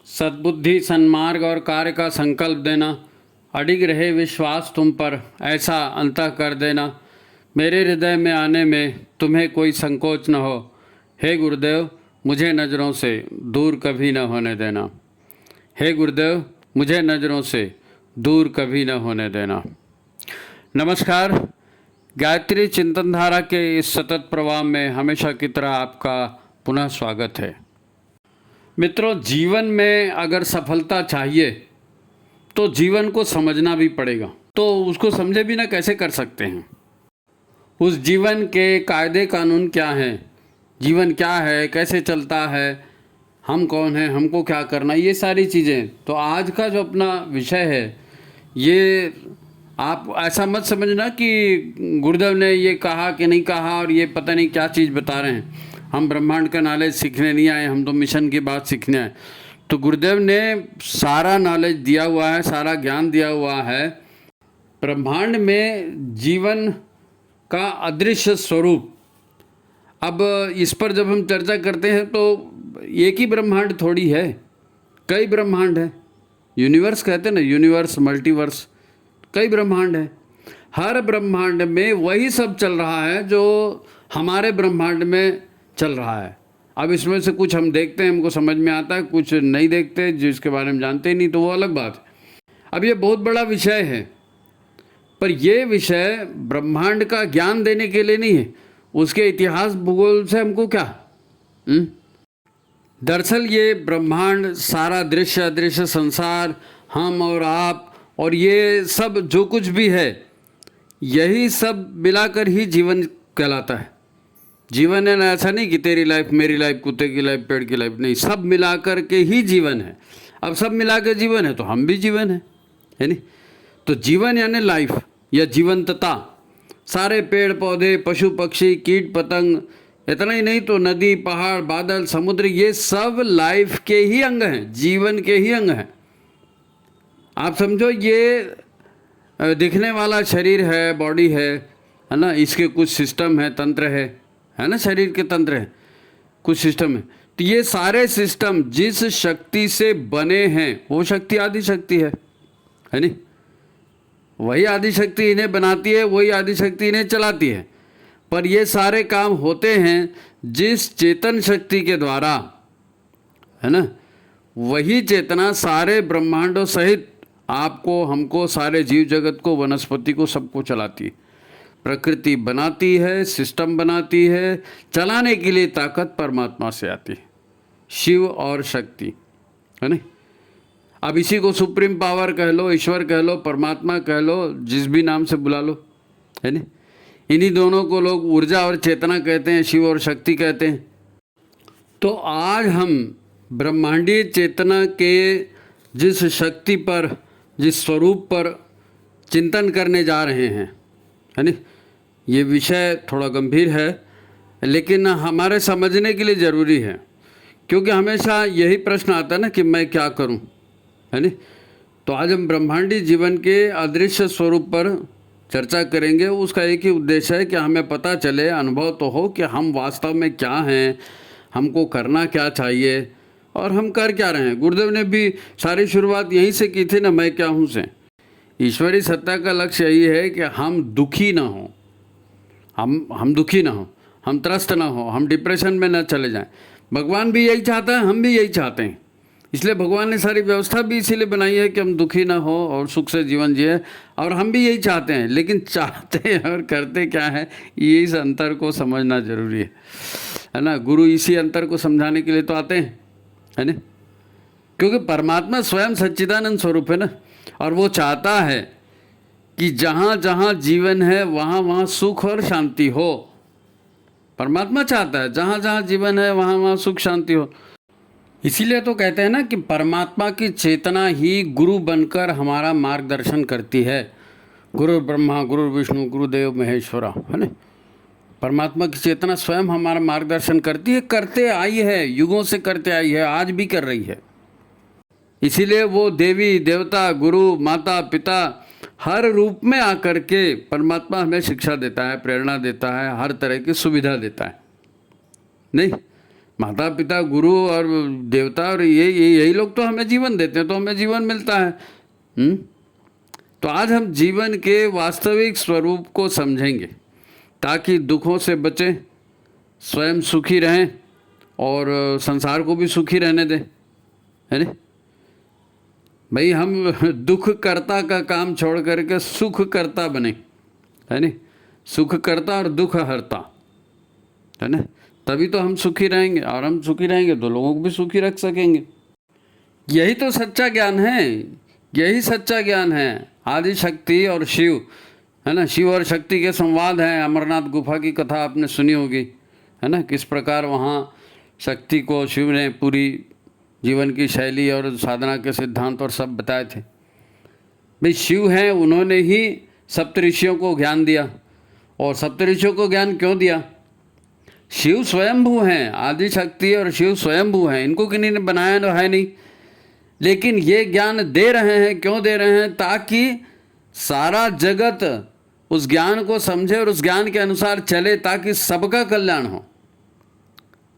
सद्बुद्धि, सन्मार्ग और कार्य का संकल्प देना, अडिग रहे विश्वास तुम पर, ऐसा अंतः कर देना। मेरे हृदय में आने में तुम्हें कोई संकोच न हो। हे गुरुदेव, मुझे नज़रों से दूर कभी न होने देना। हे गुरुदेव, मुझे नज़रों से दूर कभी न होने देना। नमस्कार। गायत्री चिंतन धारा के इस सतत प्रवाह में हमेशा की तरह आपका पुनः स्वागत है। मित्रों, जीवन में अगर सफलता चाहिए तो जीवन को समझना भी पड़ेगा। तो उसको समझे बिना कैसे कर सकते हैं? उस जीवन के कायदे कानून क्या हैं, जीवन क्या है, कैसे चलता है, हम कौन हैं, हमको क्या करना, ये सारी चीज़ें। तो आज का जो अपना विषय है, ये आप ऐसा मत समझना कि गुरुदेव ने ये कहा कि नहीं कहा और ये पता नहीं क्या चीज़ बता रहे हैं। हम ब्रह्मांड का नॉलेज सीखने नहीं आए, हम तो मिशन की बात सीखने आए। तो गुरुदेव ने सारा नॉलेज दिया हुआ है, सारा ज्ञान दिया हुआ है। ब्रह्मांड में जीवन का अदृश्य स्वरूप। अब इस पर जब हम चर्चा करते हैं तो एक ही ब्रह्मांड थोड़ी है, कई ब्रह्मांड है। यूनिवर्स कहते हैं ना, यूनिवर्स, मल्टीवर्स, कई ब्रह्मांड है। हर ब्रह्मांड में वही सब चल रहा है जो हमारे ब्रह्मांड में चल रहा है। अब इसमें से कुछ हम देखते हैं, हमको समझ में आता है, कुछ नहीं देखते, जिसके बारे में जानते ही नहीं, तो वो अलग बात है। अब ये बहुत बड़ा विषय है, पर यह विषय ब्रह्मांड का ज्ञान देने के लिए नहीं है। उसके इतिहास भूगोल से हमको क्या। दरअसल ये ब्रह्मांड, सारा दृश्य अदृश्य संसार, हम और आप और ये सब जो कुछ भी है, यही सब मिलाकर ही जीवन कहलाता है। जीवन है ना, ऐसा नहीं कि तेरी लाइफ, मेरी लाइफ, कुत्ते की लाइफ, पेड़ की लाइफ, नहीं, सब मिलाकर के ही जीवन है। अब सब मिला के जीवन है तो हम भी जीवन है नहीं? तो जीवन यानी लाइफ या जीवंतता। सारे पेड़ पौधे, पशु पक्षी, कीट पतंग, इतना ही नहीं तो नदी, पहाड़, बादल, समुद्र, ये सब लाइफ के ही अंग हैं, जीवन के ही अंग हैं। आप समझो, ये दिखने वाला शरीर है, बॉडी है ना, इसके कुछ सिस्टम है, तंत्र है ना, शरीर के तंत्र है, कुछ सिस्टम है। तो ये सारे सिस्टम जिस शक्ति से बने हैं वो शक्ति आदि शक्ति है नहीं? वही आदि शक्ति इन्हें बनाती है, वही आदि शक्ति इन्हें चलाती है। पर ये सारे काम होते हैं जिस चेतन शक्ति के द्वारा, है ना? वही चेतना सारे ब्रह्मांडों सहित आपको, हमको, सारे जीव जगत को, वनस्पति को, सबको चलाती है। प्रकृति बनाती है, सिस्टम बनाती है, चलाने के लिए ताकत परमात्मा से आती है, शिव और शक्ति, है ना? अब इसी को सुप्रीम पावर कह लो, ईश्वर कह लो, परमात्मा कह लो, जिस भी नाम से बुला लो, है ना? इन्हीं दोनों को लोग ऊर्जा और चेतना कहते हैं, शिव और शक्ति कहते हैं। तो आज हम ब्रह्मांडीय चेतना के जिस शक्ति पर, जिस स्वरूप पर चिंतन करने जा रहे हैं, है ना? ये विषय थोड़ा गंभीर है, लेकिन हमारे समझने के लिए ज़रूरी है, क्योंकि हमेशा यही प्रश्न आता है ना कि मैं क्या करूं, है ना? तो आज हम ब्रह्मांडी जीवन के अदृश्य स्वरूप पर चर्चा करेंगे। उसका एक ही उद्देश्य है कि हमें पता चले, अनुभव तो हो कि हम वास्तव में क्या हैं, हमको करना क्या चाहिए और हम कर क्या रहे हैं। गुरुदेव ने भी सारी शुरुआत यहीं से की थी ना, मैं क्या हूँ से। ईश्वरीय सत्ता का लक्ष्य यही है कि हम दुखी ना हो, हम दुखी ना हो, हम त्रस्त ना हो, हम डिप्रेशन में ना चले जाएं। भगवान भी यही चाहता है, हम भी यही चाहते हैं। इसलिए भगवान ने सारी व्यवस्था भी इसीलिए बनाई है कि हम दुखी ना हो और सुख से जीवन जिए, और हम भी यही चाहते हैं। लेकिन चाहते और करते क्या है, ये इस अंतर को समझना जरूरी है ना? गुरु इसी अंतर को समझाने के लिए तो आते हैं, है ना? क्योंकि परमात्मा स्वयं सच्चिदानंद स्वरूप है ना, और वो चाहता है कि जहाँ जहाँ जीवन है वहाँ वहाँ सुख और शांति हो। परमात्मा चाहता है जहाँ जहाँ जीवन है वहाँ वहाँ सुख शांति हो। इसीलिए तो कहते हैं ना कि परमात्मा की चेतना ही गुरु बनकर हमारा मार्गदर्शन करती है। गुरु ब्रह्मा, गुरु विष्णु, गुरुदेव महेश्वरा, है ना? परमात्मा की चेतना स्वयं हमारा मार्गदर्शन करती है, करते आई है, युगों से करते आई है, आज भी कर रही है। इसीलिए वो देवी देवता, गुरु, माता, पिता, हर रूप में आकर के परमात्मा हमें शिक्षा देता है, प्रेरणा देता है, हर तरह की सुविधा देता है, नहीं? माता पिता, गुरु और देवता और यही लोग तो हमें जीवन देते हैं, तो हमें जीवन मिलता है। तो आज हम जीवन के वास्तविक स्वरूप को समझेंगे ताकि दुखों से बचें, स्वयं सुखी रहें और संसार को भी सुखी रहने दें, है ना भाई। हम दुख कर्ता का काम छोड़ करके सुख कर्ता बने, है ना। सुख कर्ता और दुख हरता, है ना। तभी तो हम सुखी रहेंगे, और हम सुखी रहेंगे तो लोगों को भी सुखी रख सकेंगे। यही तो सच्चा ज्ञान है, यही सच्चा ज्ञान है। आदि शक्ति और शिव, है ना, शिव और शक्ति के संवाद हैं। अमरनाथ गुफा की कथा आपने सुनी होगी, है ना, किस प्रकार वहाँ शक्ति को शिव ने पूरी जीवन की शैली और साधना के सिद्धांत और सब बताए थे। भाई शिव हैं, उन्होंने ही सप्तऋषियों को ज्ञान दिया। और सप्तऋषियों को ज्ञान क्यों दिया? शिव स्वयंभू हैं, आदि शक्ति और शिव स्वयंभू हैं, इनको किन्हीं ने बनाया तो है नहीं। लेकिन ये ज्ञान दे रहे हैं, क्यों दे रहे हैं? ताकि सारा जगत उस ज्ञान को समझे और उस ज्ञान के अनुसार चले, ताकि सबका कल्याण हो।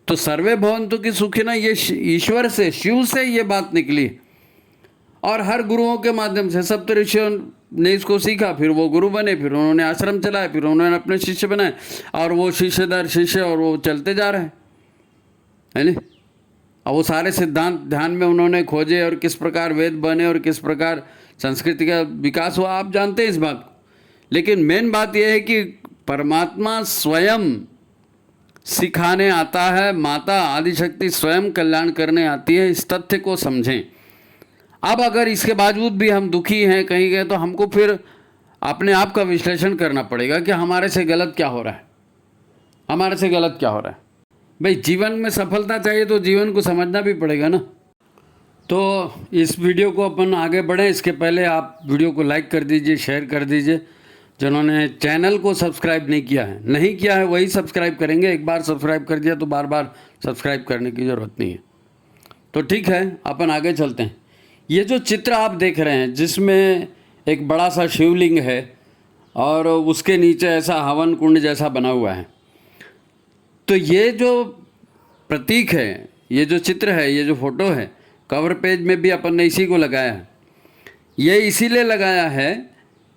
तो सर्वे भवन्तु की सुखिनः, ये ईश्वर से, शिव से ये बात निकली। और हर गुरुओं के माध्यम से सप्तऋषियों ने इसको सीखा, फिर वो गुरु बने, फिर उन्होंने आश्रम चलाए, फिर उन्होंने अपने शिष्य बनाए, और वो शिष्य दर शिष्य और वो चलते जा रहे हैं, है ना। और वो सारे सिद्धांत ध्यान में उन्होंने खोजे, और किस प्रकार वेद बने और किस प्रकार संस्कृति का विकास हुआ, आप जानते हैं इस बात को। लेकिन मेन बात यह है कि परमात्मा स्वयं सिखाने आता है, माता आदिशक्ति स्वयं कल्याण करने आती है। इस तथ्य को समझें। अब अगर इसके बावजूद भी हम दुखी हैं कहीं गए, तो हमको फिर अपने आप का विश्लेषण करना पड़ेगा कि हमारे से गलत क्या हो रहा है, हमारे से गलत क्या हो रहा है। भाई जीवन में सफलता चाहिए तो जीवन को समझना भी पड़ेगा ना। तो इस वीडियो को अपन आगे बढ़ें, इसके पहले आप वीडियो को लाइक कर दीजिए, शेयर कर दीजिए। जिन्होंने चैनल को सब्सक्राइब नहीं किया है वही सब्सक्राइब करेंगे। एक बार सब्सक्राइब कर दिया तो बार बार सब्सक्राइब करने की ज़रूरत नहीं है। तो ठीक है, अपन आगे चलते हैं। ये जो चित्र आप देख रहे हैं, जिसमें एक बड़ा सा शिवलिंग है और उसके नीचे ऐसा हवन कुंड जैसा बना हुआ है, तो ये जो प्रतीक है, ये जो चित्र है, ये जो फोटो है, कवर पेज में भी अपन ने इसी को लगाया है। ये इसीलिए लगाया है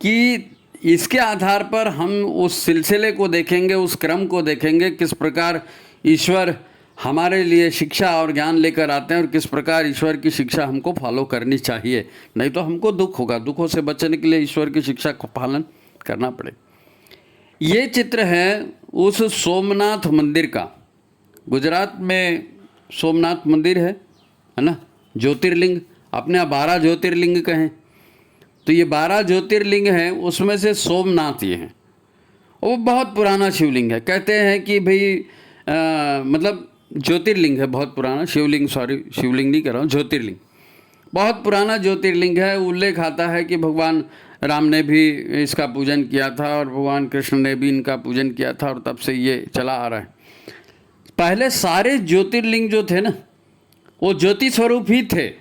कि इसके आधार पर हम उस सिलसिले को देखेंगे, उस क्रम को देखेंगे, किस प्रकार ईश्वर हमारे लिए शिक्षा और ज्ञान लेकर आते हैं और किस प्रकार ईश्वर की शिक्षा हमको फॉलो करनी चाहिए। नहीं तो हमको दुख होगा। दुखों से बचने के लिए ईश्वर की शिक्षा का पालन करना पड़े। ये चित्र है उस सोमनाथ मंदिर का। गुजरात में सोमनाथ मंदिर है ना, ज्योतिर्लिंग, अपने यहाँ 12 ज्योतिर्लिंग कहें तो ये 12 ज्योतिर्लिंग हैं, उसमें से सोमनाथ ये हैं। वो बहुत पुराना शिवलिंग है। कहते हैं कि भाई मतलब ज्योतिर्लिंग है, बहुत पुराना। शिवलिंग, सॉरी, शिवलिंग नहीं कर रहा हूँ, ज्योतिर्लिंग बहुत पुराना ज्योतिर्लिंग है। उल्लेख आता है कि भगवान राम ने भी इसका पूजन किया था और भगवान कृष्ण ने भी इनका पूजन किया था, और तब से ये चला आ रहा है। पहले सारे ज्योतिर्लिंग जो थे ना, वो ज्योति स्वरूप ही थे।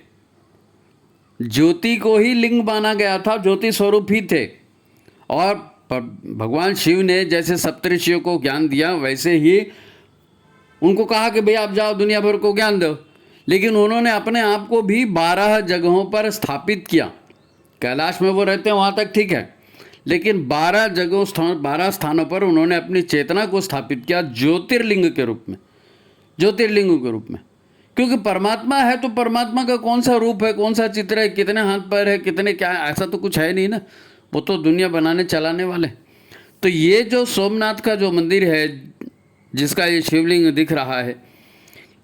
ज्योति को ही लिंग माना गया था, ज्योति स्वरूप ही थे। और भगवान शिव ने जैसे सप्तऋषियों को ज्ञान दिया, वैसे ही उनको कहा कि भाई आप जाओ दुनिया भर को ज्ञान दो। लेकिन उन्होंने अपने आप को भी 12 जगहों पर स्थापित किया। कैलाश में वो रहते हैं, वहाँ तक ठीक है, लेकिन 12 स्थानों पर उन्होंने अपनी चेतना को स्थापित किया ज्योतिर्लिंग के रूप में, ज्योतिर्लिंग के रूप में। क्योंकि परमात्मा है तो परमात्मा का कौन सा रूप है, कौन सा चित्र है, कितने हाथ पैर है, कितने क्या, ऐसा तो कुछ है नहीं ना। वो तो दुनिया बनाने चलाने वाले। तो ये जो सोमनाथ का जो मंदिर है, जिसका ये शिवलिंग दिख रहा है,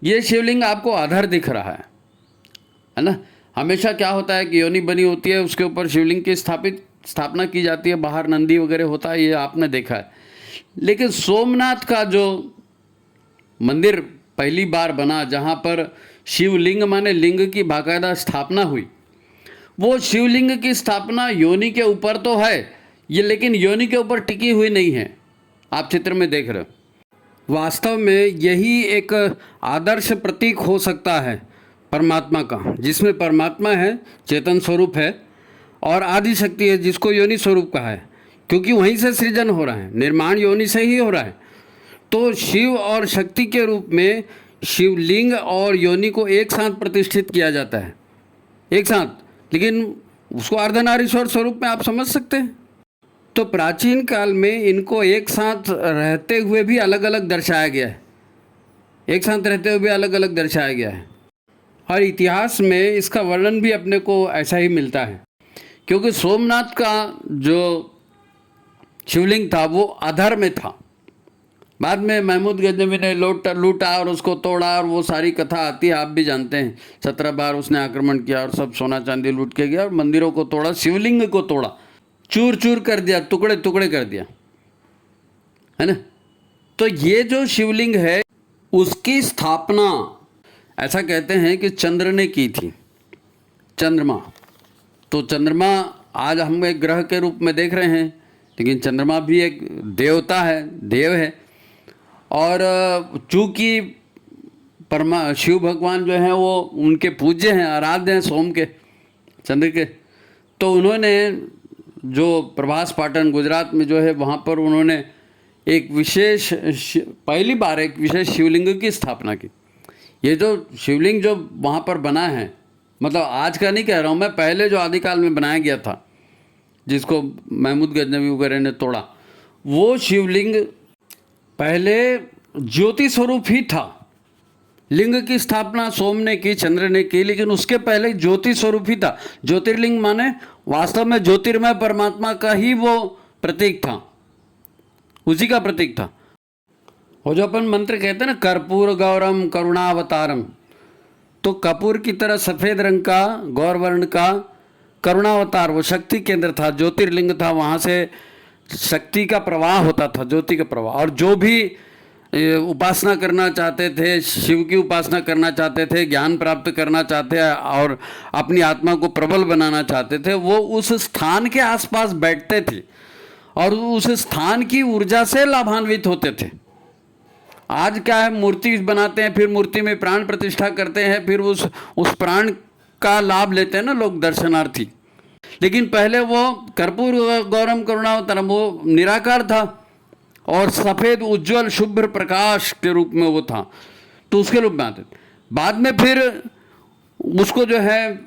ये शिवलिंग आपको आधार दिख रहा है ना। हमेशा क्या होता है कि योनि बनी होती है, उसके ऊपर शिवलिंग की स्थापना की जाती है, बाहर नंदी वगैरह होता है, ये आपने देखा है। लेकिन सोमनाथ का जो मंदिर पहली बार बना, जहाँ पर शिवलिंग माने लिंग की बाकायदा स्थापना हुई, वो शिवलिंग की स्थापना योनि के ऊपर तो है ये, लेकिन योनि के ऊपर टिकी हुई नहीं है। आप चित्र में देख रहे हो। वास्तव में यही एक आदर्श प्रतीक हो सकता है परमात्मा का, जिसमें परमात्मा है, चेतन स्वरूप है, और आदि शक्ति है, जिसको योनि स्वरूप कहा है, क्योंकि वहीं से सृजन हो रहा है, निर्माण योनि से ही हो रहा है। तो शिव और शक्ति के रूप में शिवलिंग और योनि को एक साथ प्रतिष्ठित किया जाता है, एक साथ, लेकिन उसको अर्धनारीश्वर स्वरूप में आप समझ सकते हैं। तो प्राचीन काल में इनको एक साथ रहते हुए भी अलग अलग दर्शाया गया है, एक साथ रहते हुए भी अलग अलग दर्शाया गया है। और इतिहास में इसका वर्णन भी अपने को ऐसा ही मिलता है, क्योंकि सोमनाथ का जो शिवलिंग था वो अधर में था। बाद में महमूद गजनवी ने लूटा और उसको तोड़ा, और वो सारी कथा आती है, आप भी जानते हैं। 17 बार उसने आक्रमण किया और सब सोना चांदी लूट के गया और मंदिरों को तोड़ा, शिवलिंग को तोड़ा, चूर चूर कर दिया, टुकड़े टुकड़े कर दिया, है ना। तो ये जो शिवलिंग है उसकी स्थापना ऐसा कहते हैं कि चंद्र ने की थी, चंद्रमा। तो चंद्रमा आज हम एक ग्रह के रूप में देख रहे हैं, लेकिन चंद्रमा भी एक देवता है, देव है। और चूँकि शिव भगवान जो हैं वो उनके पूज्य हैं, आराध्य हैं सोम के, चंद्र के। तो उन्होंने जो प्रभास पाटन गुजरात में जो है वहाँ पर उन्होंने एक विशेष पहली बार एक विशेष शिवलिंग की स्थापना की। ये जो शिवलिंग जो वहाँ पर बना है, मतलब आज का नहीं कह रहा हूँ मैं, पहले जो आदिकाल में बनाया गया था जिसको महमूद गजनवी वगैरह ने तोड़ा, वो शिवलिंग पहले ज्योति स्वरूप ही था। लिंग की स्थापना सोम ने की, चंद्र ने की, लेकिन उसके पहले ज्योति स्वरूप ही था। ज्योतिर्लिंग माने वास्तव में ज्योतिर्मय परमात्मा का ही वो प्रतीक था, उसी का प्रतीक था। और जो अपन मंत्र कहते हैं ना, कर्पूर गौरम करुणावतारम, तो कपूर की तरह सफ़ेद रंग का गौरवर्ण का करुणावतार वो शक्ति केंद्र था, ज्योतिर्लिंग था। वहाँ से शक्ति का प्रवाह होता था, ज्योति का प्रवाह। और जो भी उपासना करना चाहते थे, शिव की उपासना करना चाहते थे, ज्ञान प्राप्त करना चाहते और अपनी आत्मा को प्रबल बनाना चाहते थे, वो उस स्थान के आसपास बैठते थे और उस स्थान की ऊर्जा से लाभान्वित होते थे। आज क्या है, मूर्ति बनाते हैं, फिर मूर्ति में प्राण प्रतिष्ठा करते हैं, फिर उस प्राण का लाभ लेते हैं ना लोग, दर्शनार्थी। लेकिन पहले वो कर्पूर गौरम करुणावतारम वो निराकार था और सफ़ेद उज्ज्वल शुभ्र प्रकाश के रूप में वो था, तो उसके रूप में आते थे। बाद में फिर उसको जो है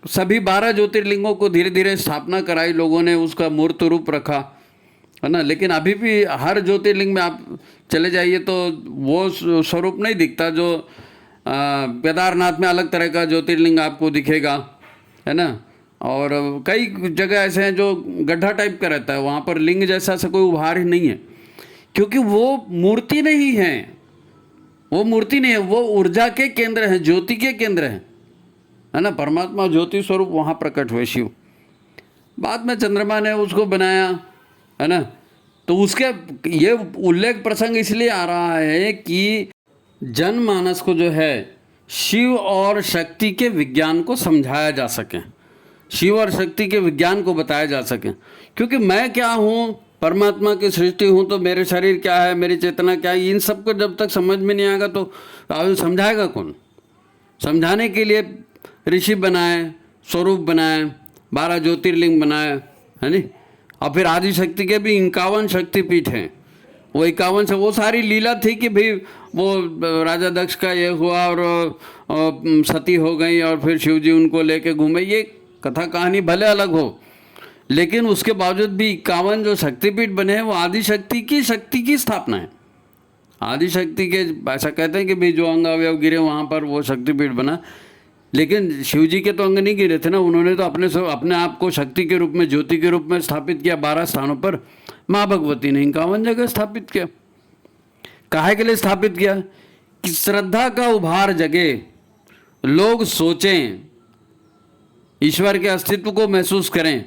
सभी 12 ज्योतिर्लिंगों को धीरे धीरे स्थापना कराई लोगों ने, उसका मूर्त रूप रखा, है ना। लेकिन अभी भी हर ज्योतिर्लिंग में आप चले जाइए तो वो स्वरूप नहीं दिखता। जो केदारनाथ में अलग तरह का ज्योतिर्लिंग आपको दिखेगा, है ना। और कई जगह ऐसे हैं जो गड्ढा टाइप का रहता है, वहाँ पर लिंग जैसा से कोई उभार ही नहीं है, क्योंकि वो मूर्ति नहीं है, वो मूर्ति नहीं है, वो ऊर्जा के केंद्र है, ज्योति के केंद्र है ना। परमात्मा ज्योति स्वरूप वहाँ प्रकट हुए शिव। बाद में चंद्रमा ने उसको बनाया, है ना। तो उसके ये उल्लेख प्रसंग इसलिए आ रहा है कि जनमानस को जो है शिव और शक्ति के विज्ञान को समझाया जा सके, शिव और शक्ति के विज्ञान को बताया जा सके। क्योंकि मैं क्या हूँ, परमात्मा की सृष्टि हूँ, तो मेरे शरीर क्या है, मेरी चेतना क्या है, इन सब को जब तक समझ में नहीं आएगा तो समझाएगा कौन। समझाने के लिए ऋषि बनाए, स्वरूप बनाए, 12 ज्योतिर्लिंग बनाए, है नी। और फिर आदि शक्ति के भी 51 शक्तिपीठ हैं। वो 51 से वो सारी लीला थी कि भाई वो राजा दक्ष का ये हुआ और सती हो गई और फिर शिव जी उनको लेके घूमे, ये कथा कहानी भले अलग हो, लेकिन उसके बावजूद भी 51 जो शक्तिपीठ बने हैं वो आदि शक्ति की स्थापना है। आदि शक्ति के ऐसा कहते हैं कि भाई जो अंग अवयव गिरे वहाँ पर वो शक्तिपीठ बना, लेकिन शिव जी के तो अंग नहीं गिरे थे ना, उन्होंने तो अपने आप को शक्ति के रूप में, ज्योति के रूप में स्थापित किया 12 स्थानों पर। माँ भगवती ने 51 जगह स्थापित किया। काहे के लिए स्थापित किया? कि श्रद्धा का उभार जगे, लोग सोचें, ईश्वर के अस्तित्व को महसूस करें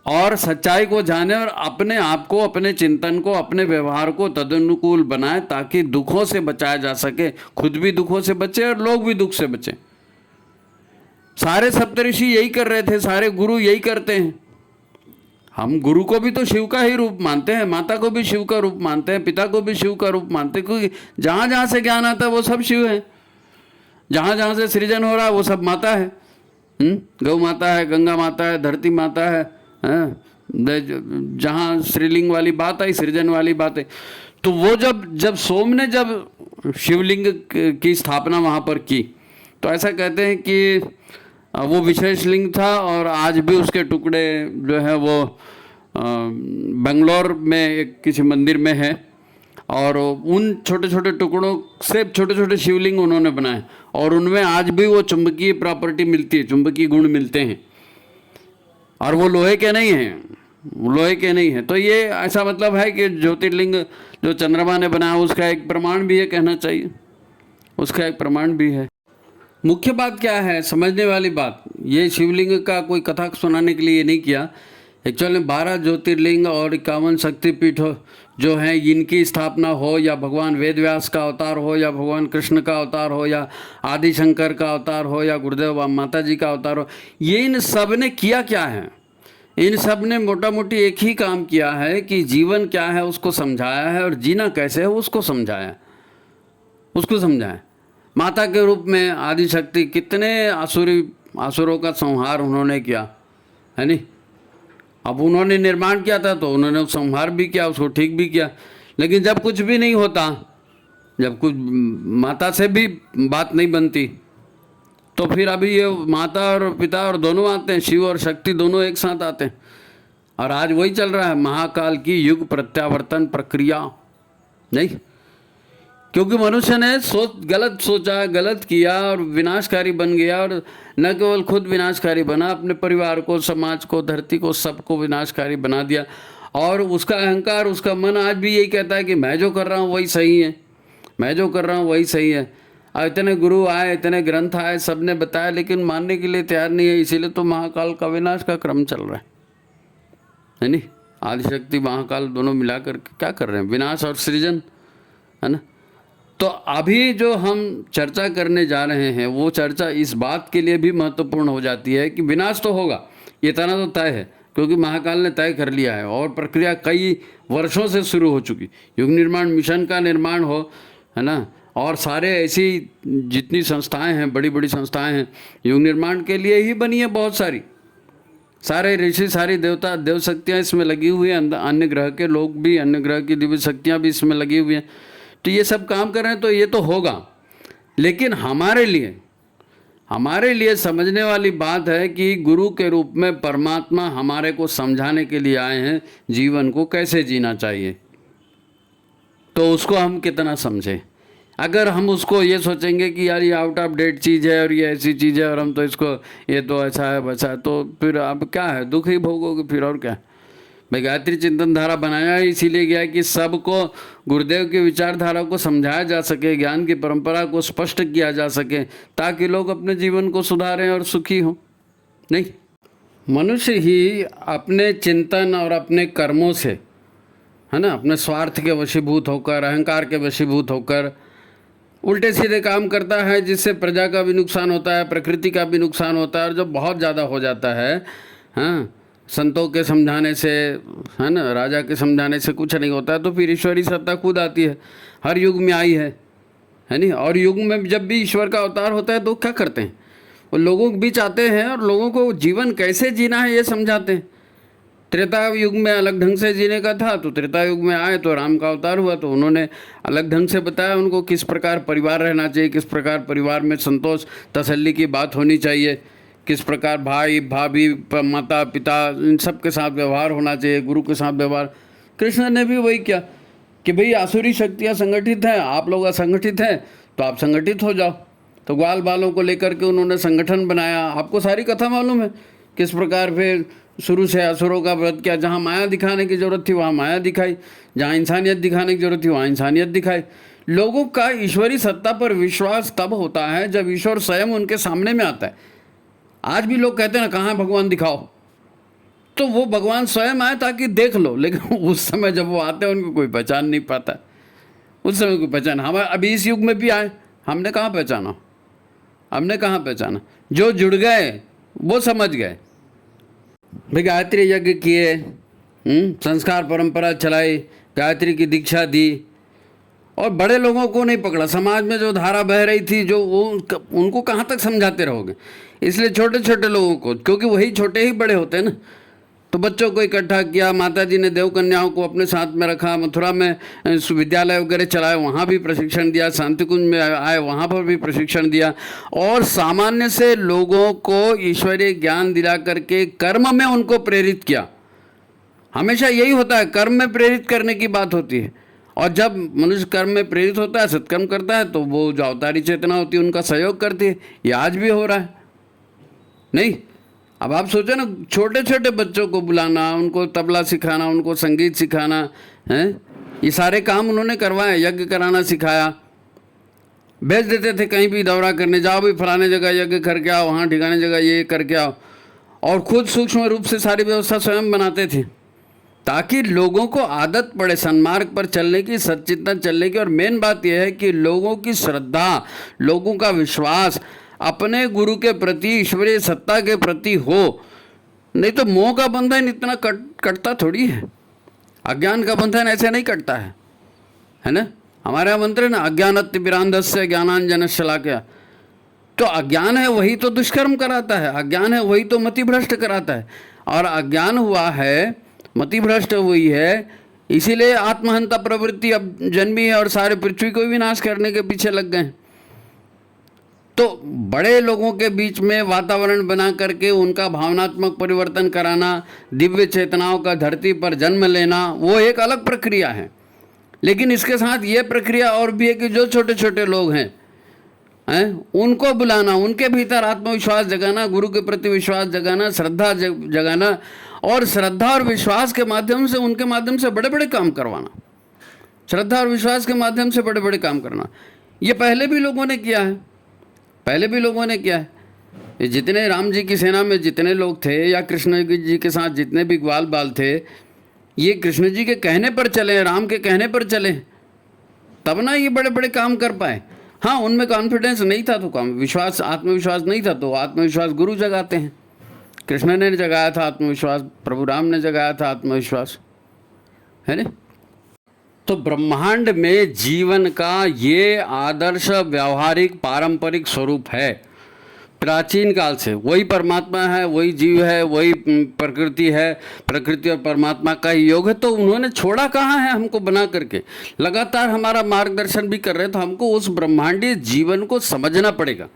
और सच्चाई को जाने और अपने आप को, अपने चिंतन को, अपने व्यवहार को तदनुकूल बनाए, ताकि दुखों से बचाया जा सके, खुद भी दुखों से बचे और लोग भी दुख से बचें। सारे सप्तऋषि यही कर रहे थे, सारे गुरु यही करते हैं। हम गुरु को भी तो शिव का ही रूप मानते हैं, माता को भी शिव का रूप मानते हैं, पिता को भी शिव का रूप मानते हैं, क्योंकि जहाँ जहाँ से ज्ञान आता है वो सब शिव है। जहाँ जहाँ से सृजन हो रहा है वो सब माता है। गौ माता है, गंगा माता है, धरती माता है। जहाँ स्त्रीलिंग वाली बात आई, सृजन वाली बात है। तो वो जब सोम ने जब शिवलिंग की स्थापना वहाँ पर की, तो ऐसा कहते हैं कि वो विशेष लिंग था, और आज भी उसके टुकड़े जो है वो बेंगलोर में एक किसी मंदिर में है, और उन छोटे छोटे टुकड़ों से छोटे छोटे शिवलिंग उन्होंने बनाए, और उनमें आज भी वो चुंबकीय प्रॉपर्टी मिलती है, चुंबकीय गुण मिलते हैं, और वो लोहे के नहीं हैं, लोहे के नहीं हैं। तो ये ऐसा मतलब है कि ज्योतिर्लिंग जो चंद्रमा ने बनाया उसका एक प्रमाण भी है, कहना चाहिए, उसका एक प्रमाण भी है। मुख्य बात क्या है, समझने वाली बात, ये शिवलिंग का कोई कथा सुनाने के लिए नहीं किया। एक्चुअली 12 ज्योतिर्लिंग और 51 शक्तिपीठ जो हैं, इनकी स्थापना हो, या भगवान वेदव्यास का अवतार हो, या भगवान कृष्ण का अवतार हो, या आदि शंकर का अवतार हो, या गुरुदेव माता जी का अवतार हो, ये इन सब ने किया क्या है? इन सब ने मोटा मोटी एक ही काम किया है कि जीवन क्या है उसको समझाया है, और जीना कैसे है उसको समझाया, उसको समझाया। माता के रूप में आदि शक्ति कितने आसुरों का संहार उन्होंने किया, है नहीं? अब उन्होंने निर्माण किया था तो उन्होंने संहार भी किया, उसको ठीक भी किया। लेकिन जब कुछ भी नहीं होता, जब कुछ माता से भी बात नहीं बनती, तो फिर अभी ये माता और पिता और दोनों आते हैं, शिव और शक्ति दोनों एक साथ आते हैं, और आज वही चल रहा है, महाकाल की युग प्रत्यावर्तन प्रक्रिया। नहीं, क्योंकि मनुष्य ने गलत सोचा, गलत किया और विनाशकारी बन गया, और न केवल खुद विनाशकारी बना, अपने परिवार को, समाज को, धरती को, सबको विनाशकारी बना दिया। और उसका अहंकार, उसका मन आज भी यही कहता है कि मैं जो कर रहा हूँ वही सही है, मैं जो कर रहा हूँ वही सही है। और इतने गुरु आए, इतने ग्रंथ आए, सब ने बताया, लेकिन मानने के लिए तैयार नहीं है। इसीलिए तो महाकाल का विनाश का क्रम चल रहा है नहीं? आदिशक्ति महाकाल दोनों मिलाकर क्या कर रहे हैं? विनाश और सृजन, है ना? तो अभी जो हम चर्चा करने जा रहे हैं वो चर्चा इस बात के लिए भी महत्वपूर्ण हो जाती है कि विनाश तो होगा, ये तना तो तय है, क्योंकि महाकाल ने तय कर लिया है, और प्रक्रिया कई वर्षों से शुरू हो चुकी। युग निर्माण मिशन का निर्माण हो, है ना, और सारे ऐसी जितनी संस्थाएं हैं, बड़ी बड़ी संस्थाएं हैं, युग निर्माण के लिए ही बनी है बहुत सारी। सारे ऋषि, सारी देवता, देव शक्तियाँ इसमें लगी हुई हैं, अन्य ग्रह के लोग भी, अन्य ग्रह की दिव्य शक्तियाँ भी इसमें लगी हुई हैं। तो ये सब काम कर रहे हैं, तो ये तो होगा। लेकिन हमारे लिए समझने वाली बात है कि गुरु के रूप में परमात्मा हमारे को समझाने के लिए आए हैं जीवन को कैसे जीना चाहिए। तो उसको हम कितना समझें। अगर हम उसको ये सोचेंगे कि यार ये आउट ऑफ डेट चीज़ है और ये ऐसी चीज़ है और हम तो इसको, ये तो ऐसा है वैसा है, तो फिर अब क्या है, दुख ही भोगोगे फिर, और क्या। भाई गायत्री चिंतन धारा बनाया इसीलिए गया कि सबको गुरुदेव की विचारधारा को समझाया जा सके, ज्ञान की परंपरा को स्पष्ट किया जा सके, ताकि लोग अपने जीवन को सुधारें और सुखी हों। नहीं, मनुष्य ही अपने चिंतन और अपने कर्मों से, है ना, अपने स्वार्थ के वशीभूत होकर, अहंकार के वशीभूत होकर उल्टे सीधे काम करता है, जिससे प्रजा का भी नुकसान होता है, प्रकृति का भी नुकसान होता है, और जो बहुत ज़्यादा हो जाता है, हाँ, संतों के समझाने से, है ना, राजा के समझाने से कुछ नहीं होता है, तो फिर ईश्वरी सत्ता खुद आती है, हर युग में आई है नहीं? और युग में जब भी ईश्वर का अवतार होता है तो क्या करते हैं, वो लोगों के बीच आते हैं और लोगों को जीवन कैसे जीना है ये समझाते हैं। त्रेता युग में अलग ढंग से जीने का था, तो त्रेता युग में आए तो राम का अवतार हुआ, तो उन्होंने अलग ढंग से बताया उनको किस प्रकार परिवार रहना चाहिए, किस प्रकार परिवार में संतोष तसल्ली की बात होनी चाहिए, किस प्रकार भाई भाभी माता पिता इन सब के साथ व्यवहार होना चाहिए, गुरु के साथ व्यवहार। कृष्ण ने भी वही किया कि भाई आसुरी शक्तियाँ संगठित हैं, आप लोग असंगठित हैं, तो आप संगठित हो जाओ। तो ग्वाल बालों को लेकर के उन्होंने संगठन बनाया। आपको सारी कथा मालूम है किस प्रकार फिर शुरू से असुरों का वध किया। जहाँ माया दिखाने की ज़रूरत थी वहाँ माया दिखाई, जहाँ इंसानियत दिखाने की ज़रूरत थी वहाँ इंसानियत दिखाई। लोगों का ईश्वरी सत्ता पर विश्वास तब होता है जब ईश्वर स्वयं उनके सामने में आता है। आज भी लोग कहते हैं ना, कहाँ भगवान दिखाओ, तो वो भगवान स्वयं आए ताकि देख लो, लेकिन उस समय जब वो आते हैं उनको कोई पहचान नहीं पाता, उस समय कोई पहचान। हम अभी इस युग में भी आए, हमने कहाँ पहचाना, हमने कहाँ पहचाना। जो जुड़ गए वो समझ गए। भाई गायत्री यज्ञ किए, संस्कार परंपरा चलाई, गायत्री की दीक्षा दी, और बड़े लोगों को नहीं पकड़ा। समाज में जो धारा बह रही थी, जो वो उनको कहाँ तक समझाते रहोगे। इसलिए छोटे छोटे लोगों को, क्योंकि वही छोटे ही बड़े होते हैं ना, तो बच्चों को इकट्ठा किया, माता जी ने देव कन्याओं को अपने साथ में रखा, मथुरा में विद्यालय वगैरह चलाए, वहाँ भी प्रशिक्षण दिया, शांति कुंज में आए, वहाँ पर भी प्रशिक्षण दिया, और सामान्य से लोगों को ईश्वरीय ज्ञान दिला करके कर्म में उनको प्रेरित किया। हमेशा यही होता है, कर्म में प्रेरित करने की बात होती है। और जब मनुष्य कर्म में प्रेरित होता है, सत्कर्म करता है, तो वो जो अवतारी चेतना होती है उनका सहयोग करती है। ये आज भी हो रहा है नहीं? अब आप सोचो ना, छोटे छोटे बच्चों को बुलाना, उनको तबला सिखाना, उनको संगीत सिखाना है, ये सारे काम उन्होंने करवाए, यज्ञ कराना सिखाया। भेज देते थे कहीं भी दौरा करने, जाओ भी फलाने जगह यज्ञ करके आओ, वहाँ ठिकाने जगह ये करके आओ, और खुद सूक्ष्म रूप से सारी व्यवस्था स्वयं बनाते थे, ताकि लोगों को आदत पड़े सन्मार्ग पर चलने की, सच्चिंतन चलने की। और मेन बात यह है कि लोगों की श्रद्धा, लोगों का विश्वास अपने गुरु के प्रति, ईश्वरीय सत्ता के प्रति हो। नहीं तो मोह का बंधन इतना कटता थोड़ी है, अज्ञान का बंधन ऐसे नहीं कटता है ना? हमारे यहाँ मंत्र है ना, अज्ञानतिमिरान्धस्य ज्ञानांजनशलाकया। तो अज्ञान है वही तो दुष्कर्म कराता है, अज्ञान है वही तो मति भ्रष्ट कराता है। और अज्ञान हुआ है, मति भ्रष्ट हुई है, इसीलिए आत्महंता प्रवृत्ति अब जन्मी है और सारे पृथ्वी को विनाश करने के पीछे लग गए। तो बड़े लोगों के बीच में वातावरण बना करके उनका भावनात्मक परिवर्तन कराना, दिव्य चेतनाओं का धरती पर जन्म लेना, वो एक अलग प्रक्रिया है। लेकिन इसके साथ ये प्रक्रिया और भी है कि जो छोटे छोटे लोग हैं उनको बुलाना, उनके भीतर आत्मविश्वास जगाना, गुरु के प्रति विश्वास जगाना, श्रद्धा जगाना, और श्रद्धा और विश्वास के माध्यम से, उनके माध्यम से बड़े बड़े काम करवाना। श्रद्धा और विश्वास के माध्यम से बड़े बड़े काम करना, ये पहले भी लोगों ने किया है, पहले भी लोगों ने किया है। जितने राम जी की सेना में जितने लोग थे, या कृष्ण जी के साथ जितने भी ग्वाल बाल थे, ये कृष्ण जी के कहने पर चले, राम के कहने पर चले, तब ना ये बड़े बड़े काम कर पाए। हाँ, उनमें कॉन्फिडेंस नहीं था तो काम, विश्वास, आत्मविश्वास नहीं था, तो आत्मविश्वास गुरु जगाते हैं। कृष्ण ने जगाया था आत्मविश्वास, प्रभु राम ने जगाया था आत्मविश्वास, है ना? तो ब्रह्मांड में जीवन का ये आदर्श व्यावहारिक पारंपरिक स्वरूप है। प्राचीन काल से वही परमात्मा है, वही जीव है, वही प्रकृति है, प्रकृति और परमात्मा का ही योग है। तो उन्होंने छोड़ा कहाँ है हमको बना करके, लगातार हमारा मार्गदर्शन भी कर रहे हैं। तो हमको उस ब्रह्मांडीय जीवन को समझना पड़ेगा।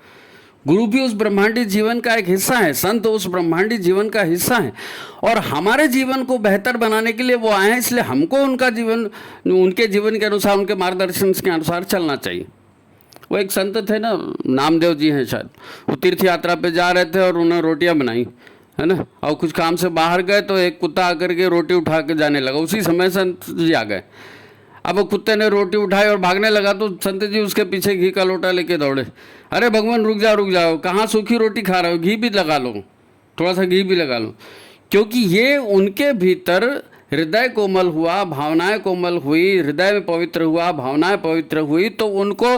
गुरु भी उस ब्रह्मांडीय जीवन का एक हिस्सा है, संत उस ब्रह्मांडीय जीवन का हिस्सा है, और हमारे जीवन को बेहतर बनाने के लिए वो आए हैं। इसलिए हमको उनका जीवन, उनके जीवन के अनुसार, उनके मार्गदर्शन के अनुसार चलना चाहिए। वो एक संत थे ना, नामदेव जी हैं शायद, वो तीर्थ यात्रा पे जा रहे थे और उन्होंने रोटियां बनाई, है ना, और कुछ काम से बाहर गए तो एक कुत्ता आकर के रोटी उठा के जाने लगा। उसी समय संत जी आ गए। अब वो कुत्ते ने रोटी उठाई और भागने लगा तो संत जी उसके पीछे घी का लोटा लेके दौड़े। अरे भगवान रुक जाओ, कहाँ सूखी रोटी खा रहे हो, घी भी लगा लो, थोड़ा सा घी भी लगा लो। क्योंकि ये उनके भीतर हृदय कोमल हुआ, भावनाएं कोमल हुई, हृदय में पवित्र हुआ, भावनाएं पवित्र हुई, तो उनको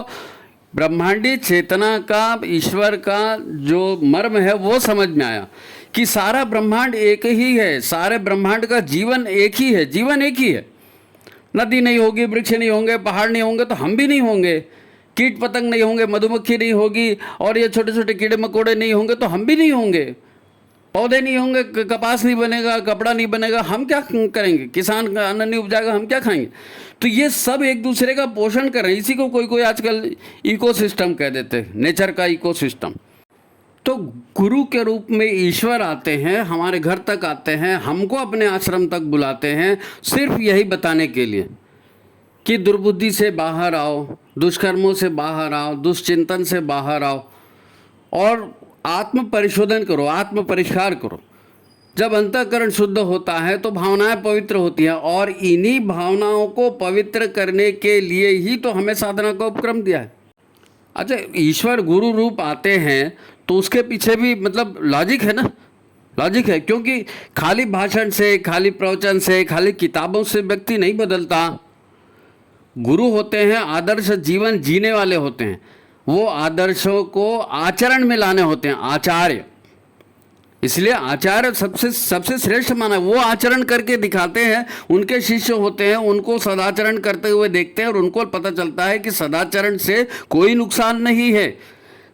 ब्रह्मांडी चेतना का, ईश्वर का जो मर्म है वो समझ में आया कि सारा ब्रह्मांड एक ही है, सारे ब्रह्मांड का जीवन एक ही है, जीवन एक ही है। नदी नहीं होगी, वृक्ष नहीं होंगे, पहाड़ नहीं होंगे तो हम भी नहीं होंगे, कीट पतंग नहीं होंगे, मधुमक्खी नहीं होगी, और ये छोटे छोटे कीड़े मकोड़े नहीं होंगे तो हम भी नहीं होंगे, पौधे नहीं होंगे, कपास नहीं बनेगा, कपड़ा नहीं बनेगा, हम क्या करेंगे, किसान का अन्न नहीं उपजाएगा, हम क्या खाएंगे। तो ये सब एक दूसरे का पोषण कर रहे हैं। इसी को कोई आजकल इकोसिस्टम कह देते हैं, नेचर का इकोसिस्टम। तो गुरु के रूप में ईश्वर आते हैं, हमारे घर तक आते हैं, हमको अपने आश्रम तक बुलाते हैं, सिर्फ यही बताने के लिए कि दुर्बुद्धि से बाहर आओ, दुष्कर्मों से बाहर आओ, दुष्चिंतन से बाहर आओ, और आत्म परिशोधन करो, आत्म परिष्कार करो। जब अंतःकरण शुद्ध होता है तो भावनाएं पवित्र होती हैं, और इन्हीं भावनाओं को पवित्र करने के लिए ही तो हमें साधना का उपक्रम दिया है। अच्छा, ईश्वर गुरु रूप आते हैं तो उसके पीछे भी मतलब लॉजिक है ना, लॉजिक है। क्योंकि खाली भाषण से, खाली प्रवचन से, खाली किताबों से व्यक्ति नहीं बदलता। गुरु होते हैं आदर्श जीवन जीने वाले होते हैं, वो आदर्शों को आचरण में लाने होते हैं, आचार्य। इसलिए आचार्य सबसे श्रेष्ठ माना, वो आचरण करके दिखाते हैं, उनके शिष्य होते हैं, उनको सदाचरण करते हुए देखते हैं और उनको पता चलता है कि सदाचरण से कोई नुकसान नहीं है,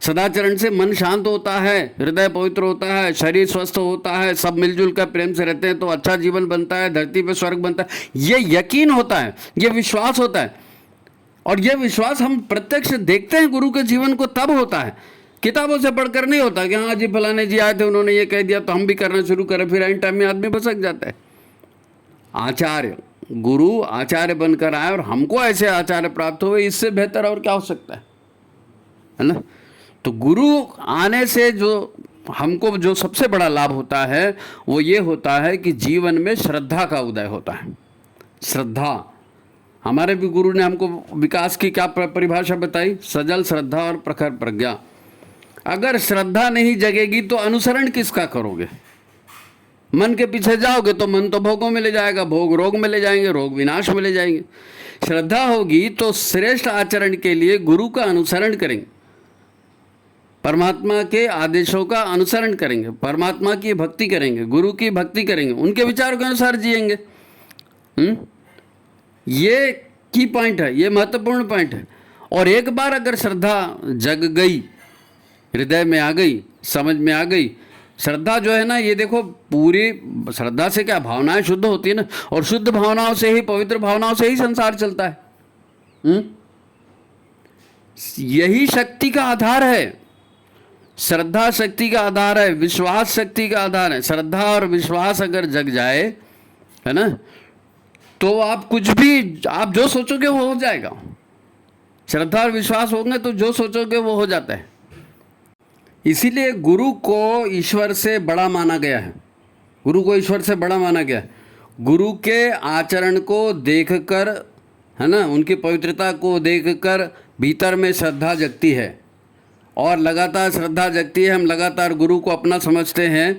सदाचरण से मन शांत होता है, हृदय पवित्र होता है, शरीर स्वस्थ होता है, सब मिलजुल कर प्रेम से रहते हैं तो अच्छा जीवन बनता है, धरती पे स्वर्ग बनता है। ये यकीन होता है, ये विश्वास होता है। और ये विश्वास हम प्रत्यक्ष देखते हैं गुरु के जीवन को तब होता है, किताबों से पढ़कर नहीं होता कि हाँ जी फलाने जी आए थे उन्होंने ये कह दिया तो हम भी करना शुरू करें, फिर एंड टाइम में आदमी भसक जाता है। आचार्य, गुरु आचार्य बनकर आए और हमको ऐसे आचार्य प्राप्त हुए, इससे बेहतर और क्या हो सकता है ना। तो गुरु आने से जो हमको जो सबसे बड़ा लाभ होता है वो ये होता है कि जीवन में श्रद्धा का उदय होता है। श्रद्धा, हमारे भी गुरु ने हमको विकास की क्या परिभाषा बताई, सजल श्रद्धा और प्रखर प्रज्ञा। अगर श्रद्धा नहीं जगेगी तो अनुसरण किसका करोगे? मन के पीछे जाओगे तो मन तो भोगों में ले जाएगा, भोग रोग में ले जाएंगे, रोग विनाश में ले जाएंगे। श्रद्धा होगी तो श्रेष्ठ आचरण के लिए गुरु का अनुसरण करेंगे, परमात्मा के आदेशों का अनुसरण करेंगे, परमात्मा की भक्ति करेंगे, गुरु की भक्ति करेंगे, उनके विचारों के अनुसार जिएंगे। ये की पॉइंट है, ये महत्वपूर्ण पॉइंट है। और एक बार अगर श्रद्धा जग गई, हृदय में आ गई, समझ में आ गई, श्रद्धा जो है ना, ये देखो पूरी श्रद्धा से क्या भावनाएं शुद्ध होती है ना, और शुद्ध भावनाओं से ही, पवित्र भावनाओं से ही संसार चलता है। यही शक्ति का आधार है, श्रद्धा शक्ति का आधार है, विश्वास शक्ति का आधार है। श्रद्धा और विश्वास अगर जग जाए, है ना, तो आप कुछ भी, आप जो सोचोगे वो हो जाएगा। श्रद्धा और विश्वास होंगे तो जो सोचोगे वो हो जाता है। इसीलिए गुरु को ईश्वर से बड़ा माना गया है, गुरु को ईश्वर से बड़ा माना गया है। गुरु के आचरण को देखकर, है ना, उनकी पवित्रता को देखकर भीतर में श्रद्धा जगती है, और लगातार श्रद्धा जगती है। हम लगातार गुरु को अपना समझते हैं।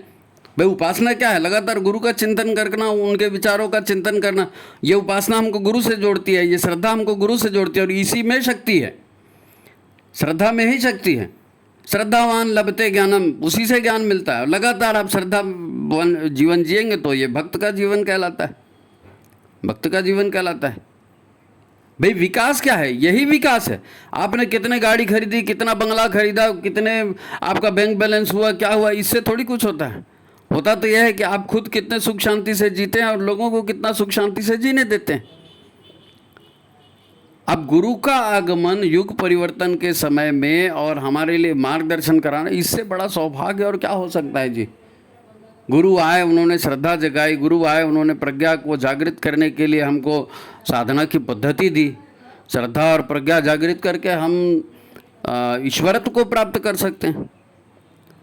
भाई उपासना क्या है? लगातार गुरु का चिंतन करना, उनके विचारों का चिंतन करना। ये उपासना हमको गुरु से जोड़ती है, ये श्रद्धा हमको गुरु से जोड़ती है, और इसी में शक्ति है, श्रद्धा में ही शक्ति है। श्रद्धावान लभते ज्ञानम, उसी से ज्ञान मिलता है। लगातार आप श्रद्धा जीवन जिएंगे तो ये भक्त का जीवन कहलाता है, भक्त का जीवन कहलाता है। भाई विकास क्या है? यही विकास है। आपने कितने गाड़ी खरीदी, कितना बंगला खरीदा, कितने आपका बैंक बैलेंस हुआ, क्या हुआ, इससे थोड़ी कुछ होता है। होता तो यह है कि आप खुद कितने सुख शांति से जीते हैं और लोगों को कितना सुख शांति से जीने देते हैं। अब गुरु का आगमन युग परिवर्तन के समय में और हमारे लिए मार्गदर्शन कराना, इससे बड़ा सौभाग्य और क्या हो सकता है जी। गुरु आए, उन्होंने श्रद्धा जगाई, गुरु आए, उन्होंने प्रज्ञा को जागृत करने के लिए हमको साधना की पद्धति दी। श्रद्धा और प्रज्ञा जागृत करके हम ईश्वरत्व को प्राप्त कर सकते हैं।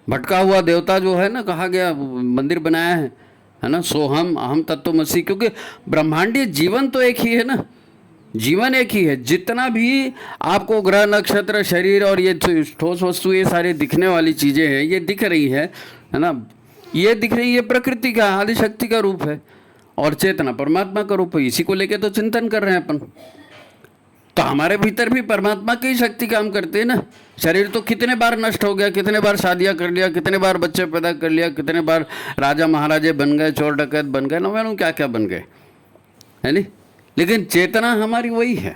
भटका हुआ देवता जो है ना, कहा गया, मंदिर बनाया है ना, सोहम अहम तत्वमसि, क्योंकि ब्रह्मांडीय जीवन तो एक ही है ना, जीवन एक ही है। जितना भी आपको ग्रह नक्षत्र शरीर और ये ठोस वस्तु, ये सारी दिखने वाली चीज़ें हैं, ये दिख रही है ना, ये दिख रही है प्रकृति का, आदि शक्ति का रूप है, और चेतना परमात्मा का रूप है। इसी को लेके तो चिंतन कर रहे हैं अपन। तो हमारे भीतर भी परमात्मा की शक्ति काम करती है ना। शरीर तो कितने बार नष्ट हो गया, कितने बार शादियाँ कर लिया, कितने बार बच्चे पैदा कर लिया, कितने बार राजा महाराजे बन गए, चोर डकैत बन गए, न मालूम क्या क्या बन गए, है नहीं। लेकिन चेतना हमारी वही है।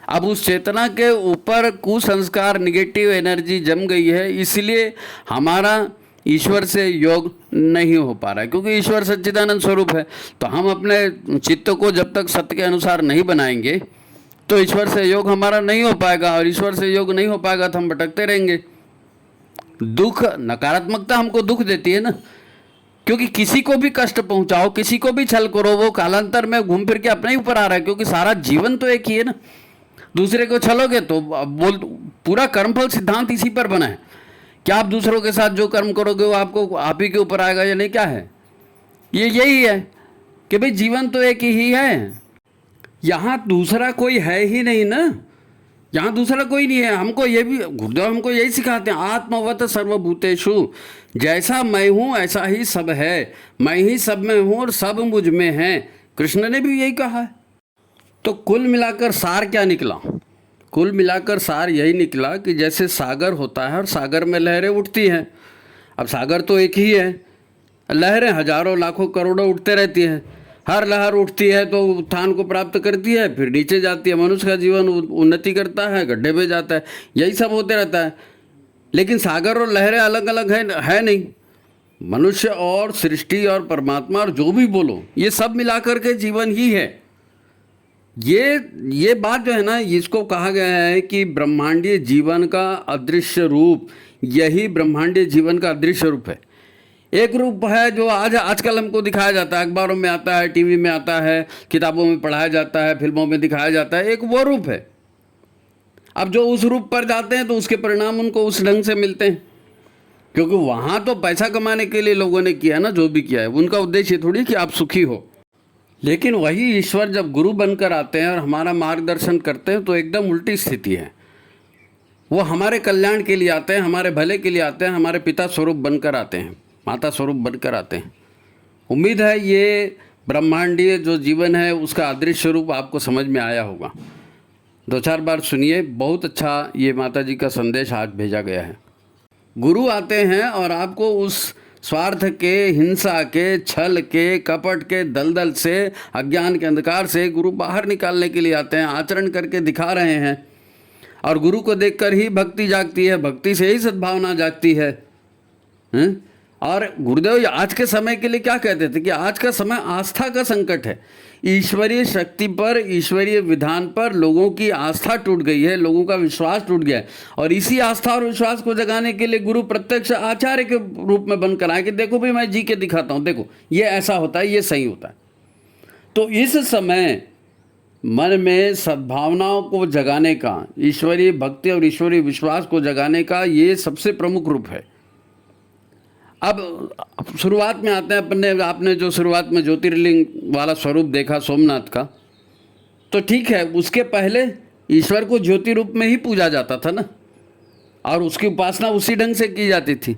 अब उस चेतना के ऊपर कुसंस्कार, निगेटिव एनर्जी जम गई है, इसलिए हमारा ईश्वर से योग नहीं हो पा रहा है, क्योंकि ईश्वर सच्चिदानंद स्वरूप है। तो हम अपने चित्त को जब तक सत्य के अनुसार नहीं बनाएंगे तो ईश्वर से योग हमारा नहीं हो पाएगा, और ईश्वर से योग नहीं हो पाएगा तो हम भटकते रहेंगे। दुख, नकारात्मकता हमको दुख देती है ना, क्योंकि किसी को भी कष्ट पहुंचाओ, किसी को भी छल करो, वो कालांतर में घूम फिर के अपने ही ऊपर आ रहा है, क्योंकि सारा जीवन तो एक ही है ना। दूसरे को छलोगे तो बोल, पूरा कर्मफल सिद्धांत इसी पर बना है। क्या आप दूसरों के साथ जो कर्म करोगे वो आपको आप ही के ऊपर आएगा या नहीं, क्या है ये? यही है कि भाई जीवन तो एक ही है, यहाँ दूसरा कोई है ही नहीं ना, यहाँ दूसरा कोई नहीं है। हमको ये भी गुरुदेव हमको यही सिखाते हैं, आत्मवत सर्वभूतेषु, जैसा मैं हूँ ऐसा ही सब है, मैं ही सब में हूँ और सब मुझ में है। कृष्ण ने भी यही कहा है। तो कुल मिलाकर सार क्या निकला? कुल मिलाकर सार यही निकला कि जैसे सागर होता है और सागर में लहरें उठती हैं। अब सागर तो एक ही है, लहरें हजारों लाखों करोड़ों उठते रहती हैं। हर लहर उठती है तो उत्थान को प्राप्त करती है, फिर नीचे जाती है, मनुष्य का जीवन उन्नति करता है, गड्ढे में जाता है, यही सब होते रहता है। लेकिन सागर और लहरें अलग अलग है नहीं। मनुष्य और सृष्टि और परमात्मा और जो भी बोलो, ये सब मिलाकर के जीवन ही है। ये बात जो है ना, इसको कहा गया है कि ब्रह्मांडीय जीवन का अदृश्य रूप, यही ब्रह्मांडीय जीवन का अदृश्य रूप है। एक रूप है जो आजकल हमको दिखाया जाता है, अखबारों में आता है, टीवी में आता है, किताबों में पढ़ाया जाता है, फिल्मों में दिखाया जाता है, एक वो रूप है। अब जो उस रूप पर जाते हैं तो उसके परिणाम उनको उस ढंग से मिलते हैं, क्योंकि वहाँ तो पैसा कमाने के लिए लोगों ने किया ना, जो भी किया है। उनका उद्देश्य थोड़ी कि आप सुखी हो। लेकिन वही ईश्वर जब गुरु बनकर आते हैं और हमारा मार्गदर्शन करते हैं तो एकदम उल्टी स्थिति है। वो हमारे कल्याण के लिए आते हैं, हमारे भले के लिए आते हैं, हमारे पिता स्वरूप बनकर आते हैं, माता स्वरूप बनकर आते हैं। उम्मीद है ये ब्रह्मांडीय जो जीवन है उसका अदृश्य रूप आपको समझ में आया होगा। 2-4 बार सुनिए, बहुत अच्छा ये माता जी का संदेश आज भेजा गया है। गुरु आते हैं और आपको उस स्वार्थ के, हिंसा के, छल के, कपट के दलदल से, अज्ञान के अंधकार से गुरु बाहर निकालने के लिए आते हैं। आचरण करके दिखा रहे हैं और गुरु को देखकर ही भक्ति जागती है, भक्ति से ही सद्भावना जागती है। और गुरुदेव आज के समय के लिए क्या कहते थे कि आज का समय आस्था का संकट है। ईश्वरीय शक्ति पर, ईश्वरीय विधान पर लोगों की आस्था टूट गई है, लोगों का विश्वास टूट गया है। और इसी आस्था और विश्वास को जगाने के लिए गुरु प्रत्यक्ष आचार्य के रूप में बनकर आए कि देखो भाई, मैं जी के दिखाता हूँ, देखो ये ऐसा होता है, ये सही होता है। तो इस समय मन में सद्भावनाओं को जगाने का, ईश्वरीय भक्ति और ईश्वरीय विश्वास को जगाने का ये सबसे प्रमुख रूप है। अब शुरुआत में आते हैं आपने जो शुरुआत में ज्योतिर्लिंग वाला स्वरूप देखा सोमनाथ का, तो ठीक है, उसके पहले ईश्वर को ज्योति रूप में ही पूजा जाता था ना, और उसकी उपासना उसी ढंग से की जाती थी।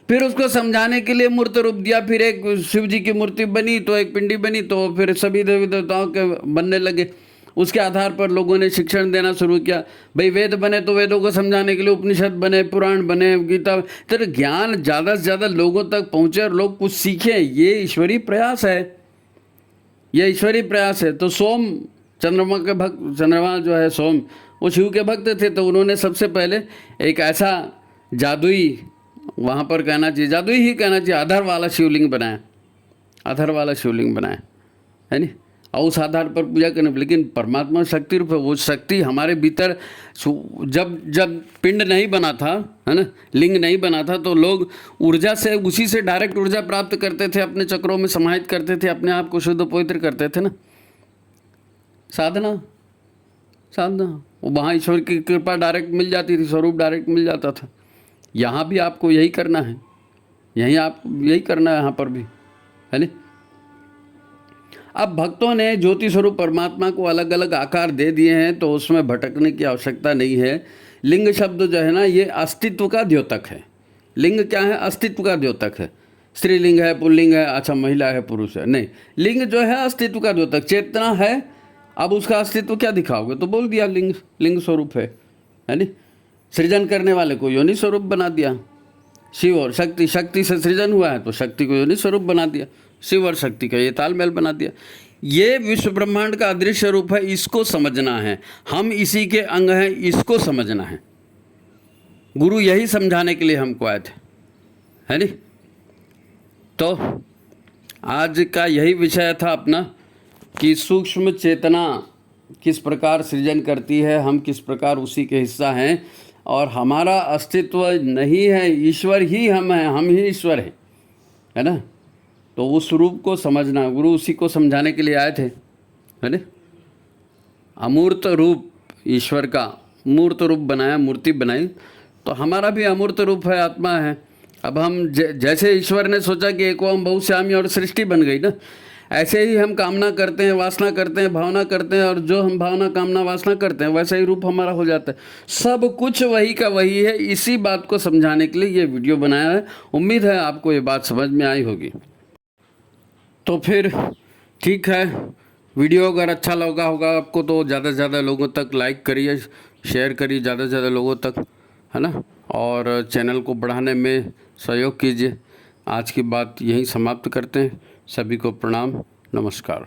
फिर उसको समझाने के लिए मूर्त रूप दिया, फिर एक शिव जी की मूर्ति बनी, तो एक पिंडी बनी, तो फिर सभी देवी देवताओं के बनने लगे। उसके आधार पर लोगों ने शिक्षण देना शुरू किया। भाई वेद बने तो वेदों को समझाने के लिए उपनिषद बने, पुराण बने, गीता। तो ज्ञान ज़्यादा से ज़्यादा लोगों तक पहुँचे और लोग कुछ सीखें, ये ईश्वरीय प्रयास है, ये ईश्वरीय प्रयास है। तो सोम, चंद्रमा के भक्त, चंद्रमा जो है सोम, वो शिव के भक्त थे, तो उन्होंने सबसे पहले एक ऐसा जादुई, वहाँ पर कहना चाहिए जादुई ही कहना चाहिए, आधार वाला शिवलिंग बनाया, आधार वाला शिवलिंग बनाया, है नहीं, और उस आधार पर पूजा करने। लेकिन परमात्मा शक्ति रूप है, वो शक्ति हमारे भीतर जब पिंड नहीं बना था, है ना, लिंग नहीं बना था, तो लोग ऊर्जा से, उसी से डायरेक्ट ऊर्जा प्राप्त करते थे, अपने चक्रों में समाहित करते थे, अपने आप को शुद्ध पवित्र करते थे ना। साधना वो वहाँ ईश्वर की कृपा डायरेक्ट मिल जाती थी, स्वरूप डायरेक्ट मिल जाता था। यहाँ भी आपको यही करना है, यही करना है यहाँ पर भी, है नहीं। अब भक्तों ने ज्योति स्वरूप परमात्मा को अलग अलग आकार दे दिए हैं, तो उसमें भटकने की आवश्यकता नहीं है। लिंग शब्द जो है ना, ये अस्तित्व का द्योतक है। लिंग क्या है? अस्तित्व का द्योतक है। स्त्रीलिंग है, पुल्लिंग है, अच्छा महिला है, पुरुष है, नहीं, लिंग जो है अस्तित्व का द्योतक, चेतना है। अब उसका अस्तित्व क्या दिखाओगे? तो बोल दिया लिंग स्वरूप है नहीं। सृजन करने वाले को योनि स्वरूप बना दिया, शिव और शक्ति, शक्ति से सृजन हुआ है तो शक्ति को योनि स्वरूप बना दिया, शिव और शक्ति का ये तालमेल बना दिया। ये विश्व ब्रह्मांड का अदृश्य रूप है, इसको समझना है, हम इसी के अंग हैं, इसको समझना है। गुरु यही समझाने के लिए हमको आए थे, है नहीं। तो आज का यही विषय था अपना कि सूक्ष्म चेतना किस प्रकार सृजन करती है, हम किस प्रकार उसी के हिस्सा हैं, और हमारा अस्तित्व नहीं है, ईश्वर ही हम हैं, हम ही ईश्वर हैं, है ना। तो उस रूप को समझना, गुरु उसी को समझाने के लिए आए थे, है ना। अमूर्त रूप ईश्वर का मूर्त रूप बनाया, मूर्ति बनाई, तो हमारा भी अमूर्त रूप है, आत्मा है। अब हम जैसे ईश्वर ने सोचा कि एक ओम बहुश्यामी और सृष्टि बन गई ना, ऐसे ही हम कामना करते हैं, वासना करते हैं, भावना करते हैं, और जो हम भावना कामना वासना करते हैं वैसा ही रूप हमारा हो जाता है। सब कुछ वही का वही है। इसी बात को समझाने के लिए ये वीडियो बनाया है। उम्मीद है आपको ये बात समझ में आई होगी। तो फिर ठीक है, वीडियो अगर अच्छा लगा होगा आपको तो ज़्यादा से ज़्यादा लोगों तक लाइक करिए, शेयर करिए ज़्यादा से ज़्यादा लोगों तक, है ना, और चैनल को बढ़ाने में सहयोग कीजिए। आज की बात यहीं समाप्त करते हैं। सभी को प्रणाम, नमस्कार।